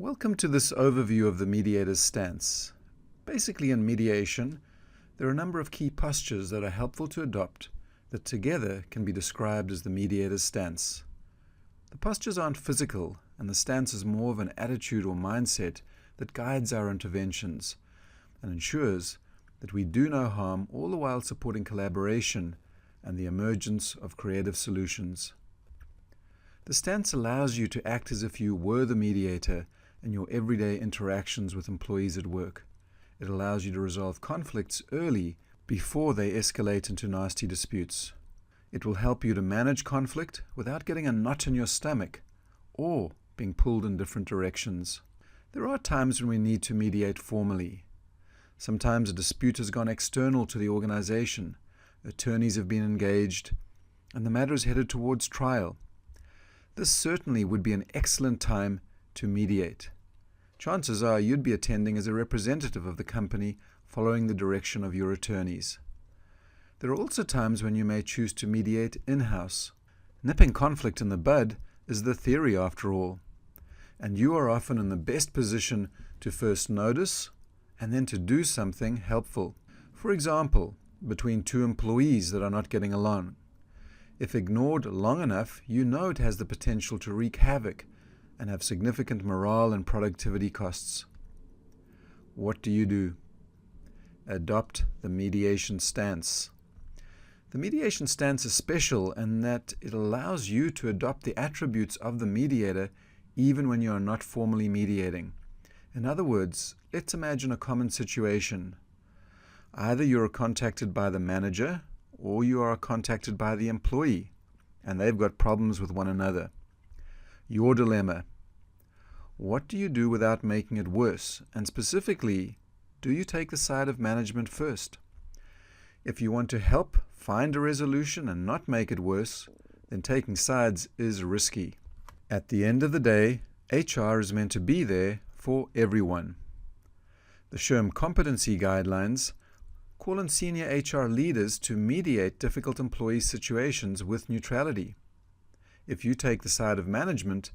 Welcome to this overview of the mediator's stance. Basically, in mediation, there are a number of key postures that are helpful to adopt that together can be described as the mediator's stance. The postures aren't physical, and the stance is more of an attitude or mindset that guides our interventions and ensures that we do no harm, all the while supporting collaboration and the emergence of creative solutions. The stance allows you to act as if you were the mediator in your everyday interactions with employees at work. It allows you to resolve conflicts early before they escalate into nasty disputes. It will help you to manage conflict without getting a knot in your stomach or being pulled in different directions. There are times when we need to mediate formally. Sometimes a dispute has gone external to the organization, attorneys have been engaged, and the matter is headed towards trial. This certainly would be an excellent time to mediate. Chances are you'd be attending as a representative of the company following the direction of your attorneys. There are also times when you may choose to mediate in-house. Nipping conflict in the bud is the theory after all, and you are often in the best position to first notice and then to do something helpful. For example, between two employees that are not getting along. If ignored long enough, you know it has the potential to wreak havoc and have significant morale and productivity costs. What do? Adopt the mediation stance. The mediation stance is special in that it allows you to adopt the attributes of the mediator even when you are not formally mediating. In other words, let's imagine a common situation. Either you are contacted by the manager or you are contacted by the employee, and they've got problems with one another. Your dilemma. What do you do without making it worse? And specifically, do you take the side of management first? If you want to help find a resolution and not make it worse, then taking sides is risky. At the end of the day, HR is meant to be there for everyone. The SHRM competency guidelines call on senior HR leaders to mediate difficult employee situations with neutrality. If you take the side of management,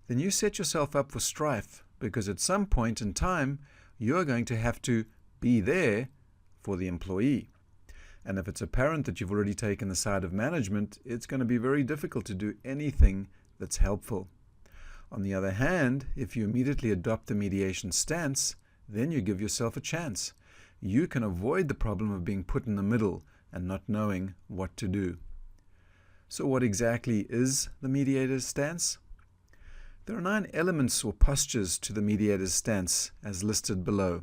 then you set yourself up for strife, because at some point in time, you're going to have to be there for the employee. And if it's apparent that you've already taken the side of management, it's going to be very difficult to do anything that's helpful. On the other hand, if you immediately adopt the mediation stance, then you give yourself a chance. You can avoid the problem of being put in the middle and not knowing what to do. So what exactly is the mediator's stance? There are 9 elements or postures to the mediator's stance as listed below.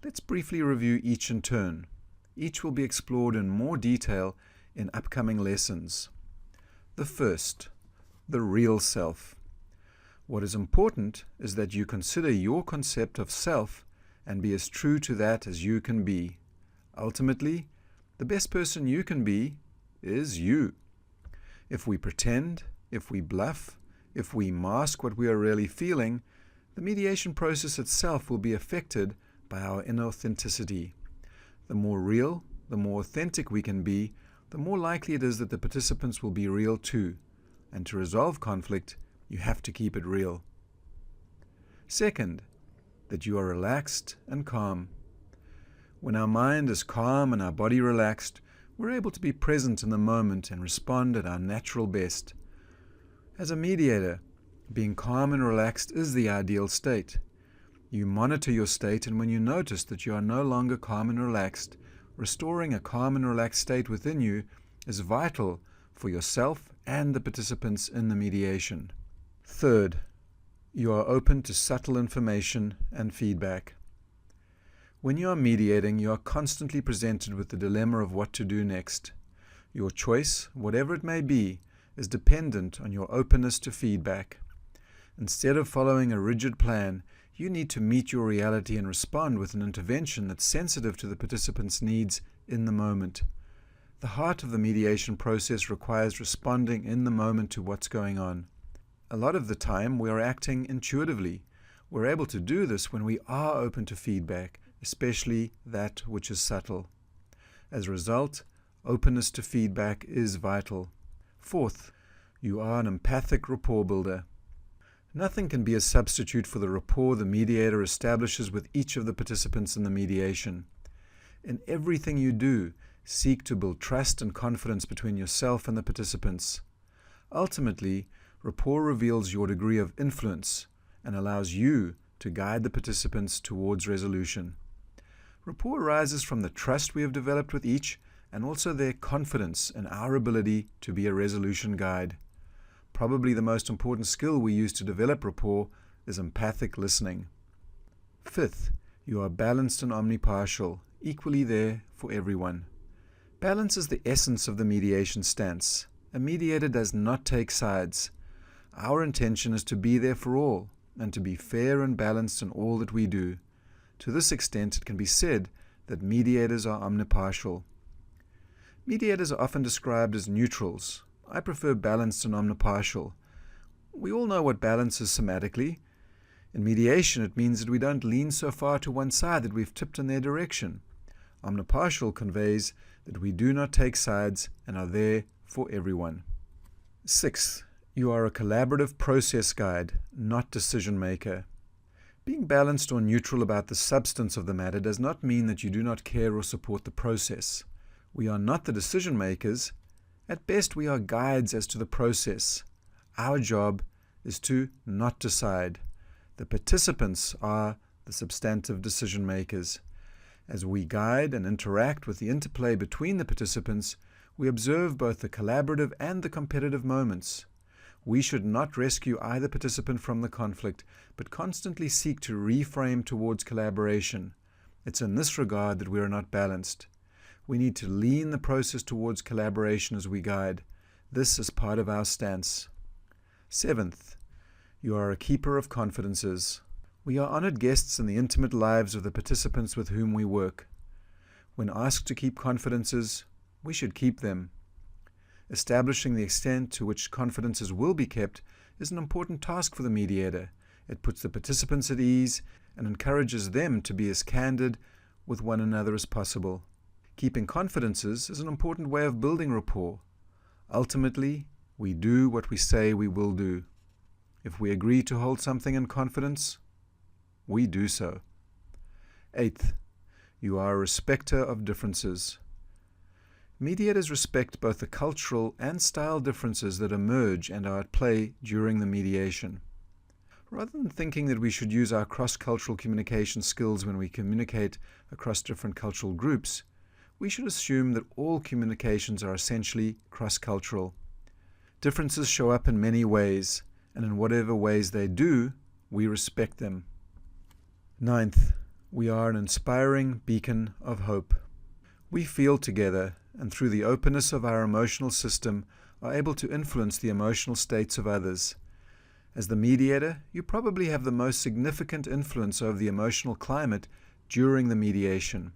Let's briefly review each in turn. Each will be explored in more detail in upcoming lessons. The first, the real self. What is important is that you consider your concept of self and be as true to that as you can be. Ultimately, the best person you can be is you. If we pretend, if we bluff, if we mask what we are really feeling, the mediation process itself will be affected by our inauthenticity. The more real, the more authentic we can be, the more likely it is that the participants will be real too. And to resolve conflict, you have to keep it real. Second, that you are relaxed and calm. When our mind is calm and our body relaxed, we're able to be present in the moment and respond at our natural best. As a mediator, being calm and relaxed is the ideal state. You monitor your state, and when you notice that you are no longer calm and relaxed, restoring a calm and relaxed state within you is vital for yourself and the participants in the mediation. Third, you are open to subtle information and feedback. When you are mediating, you are constantly presented with the dilemma of what to do next. Your choice, whatever it may be, is dependent on your openness to feedback. Instead of following a rigid plan, you need to meet your reality and respond with an intervention that's sensitive to the participants' needs in the moment. The heart of the mediation process requires responding in the moment to what's going on. A lot of the time, we are acting intuitively. We're able to do this when we are open to feedback, especially that which is subtle. As a result, openness to feedback is vital. Fourth, you are an empathic rapport builder. Nothing can be a substitute for the rapport the mediator establishes with each of the participants in the mediation. In everything you do, seek to build trust and confidence between yourself and the participants. Ultimately, rapport reveals your degree of influence and allows you to guide the participants towards resolution. Rapport arises from the trust we have developed with each and also their confidence in our ability to be a resolution guide. Probably the most important skill we use to develop rapport is empathic listening. Fifth, you are balanced and omnipartial, equally there for everyone. Balance is the essence of the mediation stance. A mediator does not take sides. Our intention is to be there for all and to be fair and balanced in all that we do. To this extent, it can be said that mediators are omnipartial. Mediators are often described as neutrals. I prefer balanced and omnipartial. We all know what balance is semantically. In mediation, it means that we don't lean so far to one side that we've tipped in their direction. Omnipartial conveys that we do not take sides and are there for everyone. Sixth, you are a collaborative process guide, not decision maker. Being balanced or neutral about the substance of the matter does not mean that you do not care or support the process. We are not the decision makers. At best, we are guides as to the process. Our job is to not decide. The participants are the substantive decision makers. As we guide and interact with the interplay between the participants, we observe both the collaborative and the competitive moments. We should not rescue either participant from the conflict, but constantly seek to reframe towards collaboration. It's in this regard that we are not balanced. We need to lean the process towards collaboration as we guide. This is part of our stance. Seventh, you are a keeper of confidences. We are honored guests in the intimate lives of the participants with whom we work. When asked to keep confidences, we should keep them. Establishing the extent to which confidences will be kept is an important task for the mediator. It puts the participants at ease and encourages them to be as candid with one another as possible. Keeping confidences is an important way of building rapport. Ultimately, we do what we say we will do. If we agree to hold something in confidence, we do so. Eighth, you are a respecter of differences. Mediators respect both the cultural and style differences that emerge and are at play during the mediation. Rather than thinking that we should use our cross-cultural communication skills when we communicate across different cultural groups, we should assume that all communications are essentially cross-cultural. Differences show up in many ways, and in whatever ways they do, we respect them. Ninth, we are an inspiring beacon of hope. We feel together, and through the openness of our emotional system, are able to influence the emotional states of others. As the mediator, you probably have the most significant influence over the emotional climate during the mediation.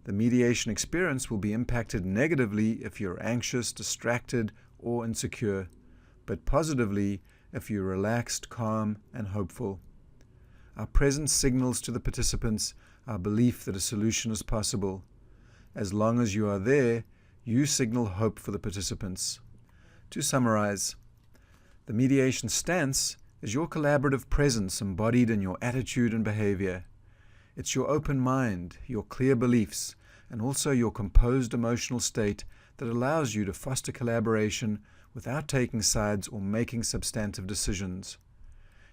The mediation experience will be impacted negatively if you're anxious, distracted, or insecure, but positively if you're relaxed, calm, and hopeful. Our presence signals to the participants our belief that a solution is possible. As long as you are there, you signal hope for the participants. To summarize, the mediation stance is your collaborative presence embodied in your attitude and behavior. It's your open mind, your clear beliefs, and also your composed emotional state that allows you to foster collaboration without taking sides or making substantive decisions.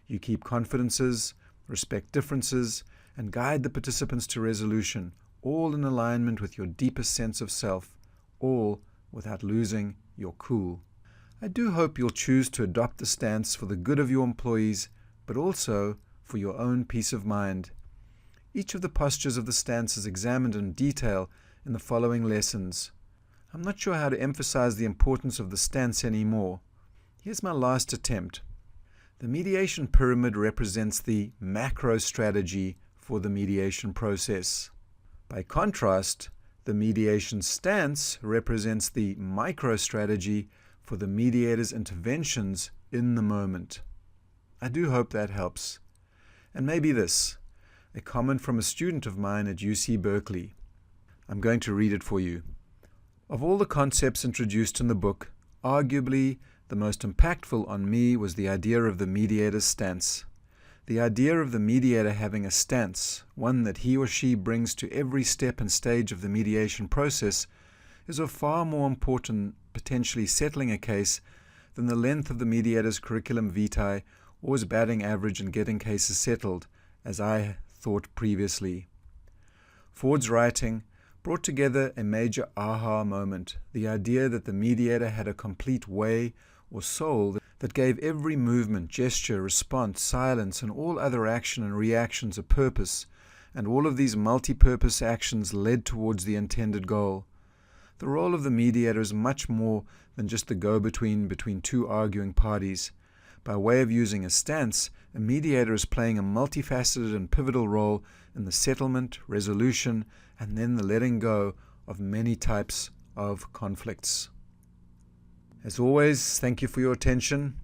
You keep confidences, respect differences, and guide the participants to resolution, all in alignment with your deepest sense of self, all without losing your cool. I do hope you'll choose to adopt the stance for the good of your employees, but also for your own peace of mind. Each of the postures of the stance is examined in detail in the following lessons. I'm not sure how to emphasize the importance of the stance anymore. Here's my last attempt. The mediation pyramid represents the macro strategy for the mediation process. By contrast, the mediation stance represents the micro strategy for the mediator's interventions in the moment. I do hope that helps. And maybe this, a comment from a student of mine at UC Berkeley. I'm going to read it for you. Of all the concepts introduced in the book, arguably the most impactful on me was the idea of the mediator's stance. The idea of the mediator having a stance, one that he or she brings to every step and stage of the mediation process, is of far more important potentially settling a case than the length of the mediator's curriculum vitae or his batting average in getting cases settled, as I thought previously. Ford's writing brought together a major aha moment, the idea that the mediator had a complete way or soul that gave every movement, gesture, response, silence, and all other action and reactions a purpose, and all of these multi-purpose actions led towards the intended goal. The role of the mediator is much more than just the go-between between two arguing parties. By way of using a stance, a mediator is playing a multifaceted and pivotal role in the settlement, resolution, and then the letting go of many types of conflicts. As always, thank you for your attention.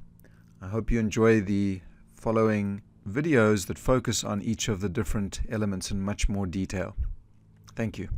I hope you enjoy the following videos that focus on each of the different elements in much more detail. Thank you.